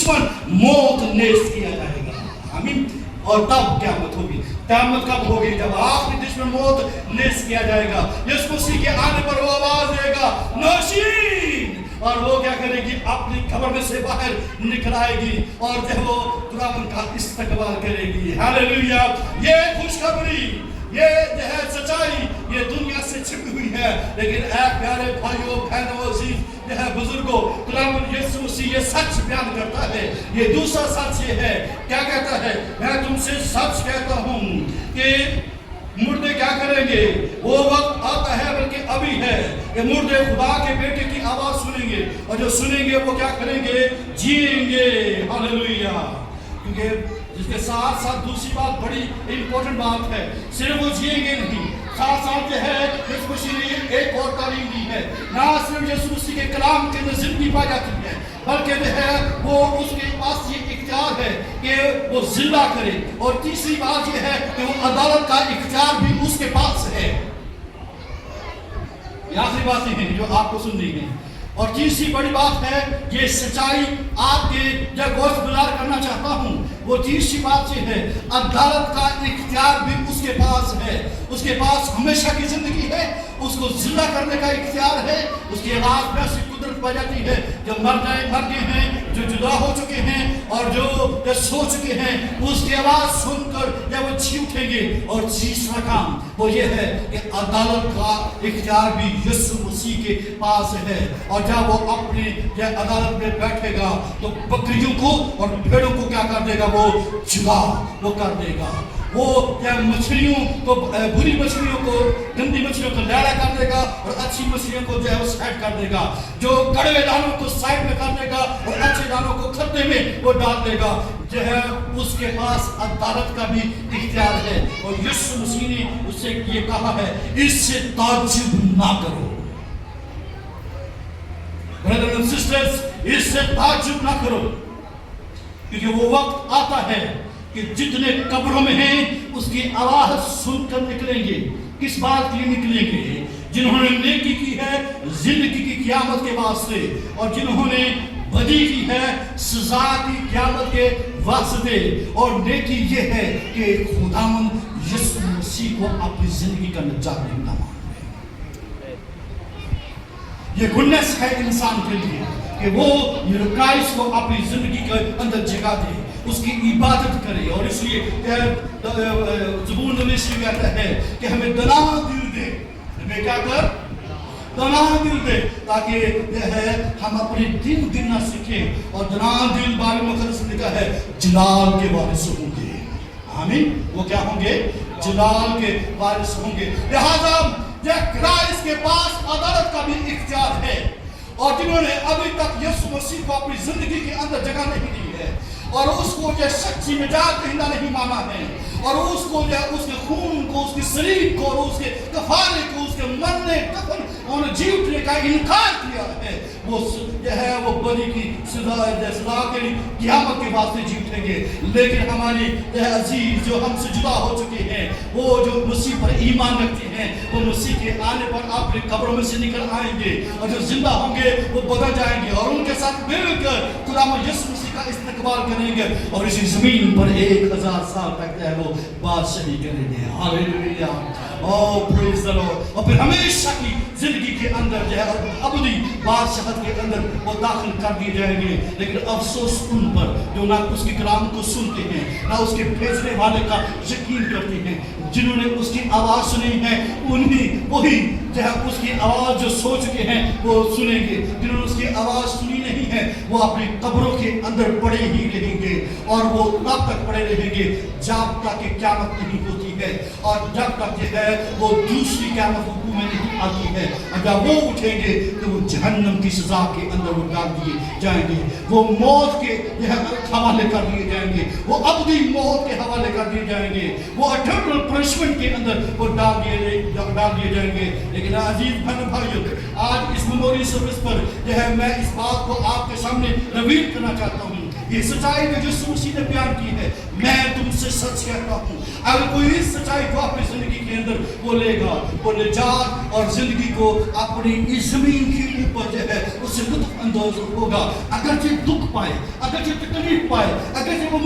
दुश्मन मौत नेस्त किया जाएगा। आमीन। और तब क़यामत होगी। क़यामत कब होगी? जब आपके दुश्मन मौत नेस्त किया जाएगा। यीशु मसीह के आने पर वो आवाज देगा, नौशीन, और वो क्या करेगी? अपनी कब्र में से बाहर निकल आएगी और जब वो खुदावंद का इस्तकबाल करेगी। हालेलुया। ये खुशखबरी, ये जो है सच्चाई, ये दुनिया से छिपी हुई है, लेकिन ऐ प्यारे भाइयों बहनों अजीज जो है बुजुर्गों, खुदावंद यीशु मसीह ये सच बयान करता है। ये दूसरा सच ये है, क्या कहता है? मैं तुमसे सच कहता हूँ कि मुर्दे क्या करेंगे? वो वक्त आता है, बल्कि अभी है, कि मुर्दे खुदा के बेटे की आवाज सुनेंगे, और जो सुनेंगे वो क्या करेंगे? जिएंगे। हालेलुया। क्योंकि जिसके साथ साथ दूसरी बात, बड़ी इंपॉर्टेंट बात है, सिर्फ वो जिएंगे नहीं, साथ साथ जो है यीशु मसीह ने एक और तालीम दी है। ना सिर्फ यीशु मसीह के कलाम के अंदर जिंदगी पाई जाती है, बल्कि जो है वो उसके पास ये इख्तियार है कि वो जिंदा करे, और तीसरी बात ये है कि वो अदालत का इख्तियार भी उसके पास है। ये आखिरी बातें हैं जो आपको सुननी है। और तीसरी बड़ी बात है, ये सच्चाई आपके जब गोश्त गुजार करना चाहता हूँ, वो तीसरी बात ये है, अदालत का इख्तियार भी उसके पास है। उसके पास हमेशा की जिंदगी है, उसको जिंदा करने का इख्तियार है। उसकी आवाज में ऐसी कुदरत पाई जाती है, जो मर गए हैं, जो जुदा हो चुके हैं, और जो सो चुके हैं, उसकी आवाज सुनकर जब वो जी उठेंगे। और तीसरा काम वो ये है कि अदालत का इख्तियार भी यीशु मसीह के पास है। और जब वो अपने अदालत में बैठेगा तो बकरियों को और भेड़ों को क्या कर देगा? वो जुदा वो कर देगा। वो क्या मछलियों को, बुरी मछलियों को, गंदी मछलियों को लैला कर देगा, और अच्छी मछलियों को जो है वो साइड कर देगा। जो कड़वे दानों को साइड में कर देगा और अच्छे दानों को खड्डे में वो डाल देगा। जो है उसके पास अदालत का भी इख्तियार है। और यीशु मसीह ने उससे ये कहा है, इससे ताज्जुब ना करो। ब्रदर्स एंड सिस्टर्स, इससे ताज्जुब ना करो, क्योंकि वो वक्त आता है कि जितने कब्रों में हैं उसकी आवाज सुनकर निकलेंगे। किस बात के लिए निकलेंगे? जिन्होंने नेकी की है जिंदगी की क़यामत के वास्ते, और जिन्होंने बदी की है सजा की क़यामत के वास्ते। और नेकी ये है कि खुदावंद यीशु मसीह को अपनी जिंदगी का निजात देना। ये गुडनेस है इंसान के लिए कि वो क्राइस्ट को अपनी जिंदगी के अंदर जगह दे, उसकी इबादत करे। और इसलिए ज़बूर नवीस कहता है कि हमें दना दिल दे, हमें क्या कर? दना दिल दे, ताकि यह है हम अपने दिन गिनना सीखें। और दना दिल बारे में मुक़द्दस लिखा है, जलाल के वारिस होंगे। आमीन। वो क्या होंगे? जलाल के वारिस होंगे। लिहाजा क्राइस्ट के पास अदालत का भी इख्तियार है। और जिन्होंने अभी तक यीशु मसीह को अपनी जिंदगी के अंदर जगह नहीं दी है, और उसको जो सच्ची निजात दहिंदा नहीं माना है, और उसको जो उसके खून को, उसके शरीर को, और उसके कफारे को, उसके मरने कफन और जी उठने का इनकार किया है, वो जो है वो बलि की सजा के लिए क़यामत के वास्ते जी उठेंगे। लेकिन हमारी अजीज जो हमसे जुदा हो चुके हैं, वो जो मसीह पर ईमान रखते हैं, वो मसीह के आने पर अपने कब्रों में से निकल आएंगे, और जो जिंदा होंगे वो बदल जाएंगे, और उनके साथ मिलकर खुदावंद यीशु मसीह का इस्तकबाल करेंगे, और इसी जमीन पर 1000 साल तक जो है वो बादशाही करेंगे। Hallelujah. Oh praise the Lord. और फिर हमेशा की जिंदगी के अंदर जो है अबदी बादशाहत के अंदर वो दाखिल कर दिए जाएंगे। लेकिन अफसोस उन पर जो ना उसके कलाम को सुनते हैं, ना उसके भेजने वाले का यकीन करते हैं। जिन्होंने उसकी आवाज़ सुनी है, उन्हीं वही जो है उसकी आवाज़ जो सो चुके हैं वो सुनेंगे। जिन्होंने उसकी आवाज़ सुनी नहीं है, वो अपनी कब्रों के अंदर पड़े ही रहेंगे, और वो तब तक पड़े रहेंगे जब तक कि क़यामत नहीं होती है, और जब तक जो है वो दूसरी क़यामत हुकूम में नहीं आती है। और जब वो उठेंगे तो वो जहन्नम की सजा के अंदर वो डाल दिए जाएंगे, वो मौत के हवाले कर दिए जाएंगे, वो अबदी मौत के हवाले कर दिए जाएंगे, वो एटर्नल पनिशमेंट के अंदर वो डाल दिए जाएंगे। लेकिन अजीज भाइयों, आज इस मेमोरी सर्विस पर जो है मैं इस बात को आपके सामने रिवील करना चाहता हूँ یہ سچائی جو یسوع مسیح نے بیان کی ہے، میں تم سے سچ کہتا ہوں اگر کوئی اس سچائی کو اپنی زندگی کے اندر بولے گا، وہ نجات اور زندگی کو اپنی اس زمین کے اوپر جو ہے اس سے لطف اندوز ہوگا، اگرچہ دکھ پائے، اگرچہ تکلیف پائے، اگرچہ وہ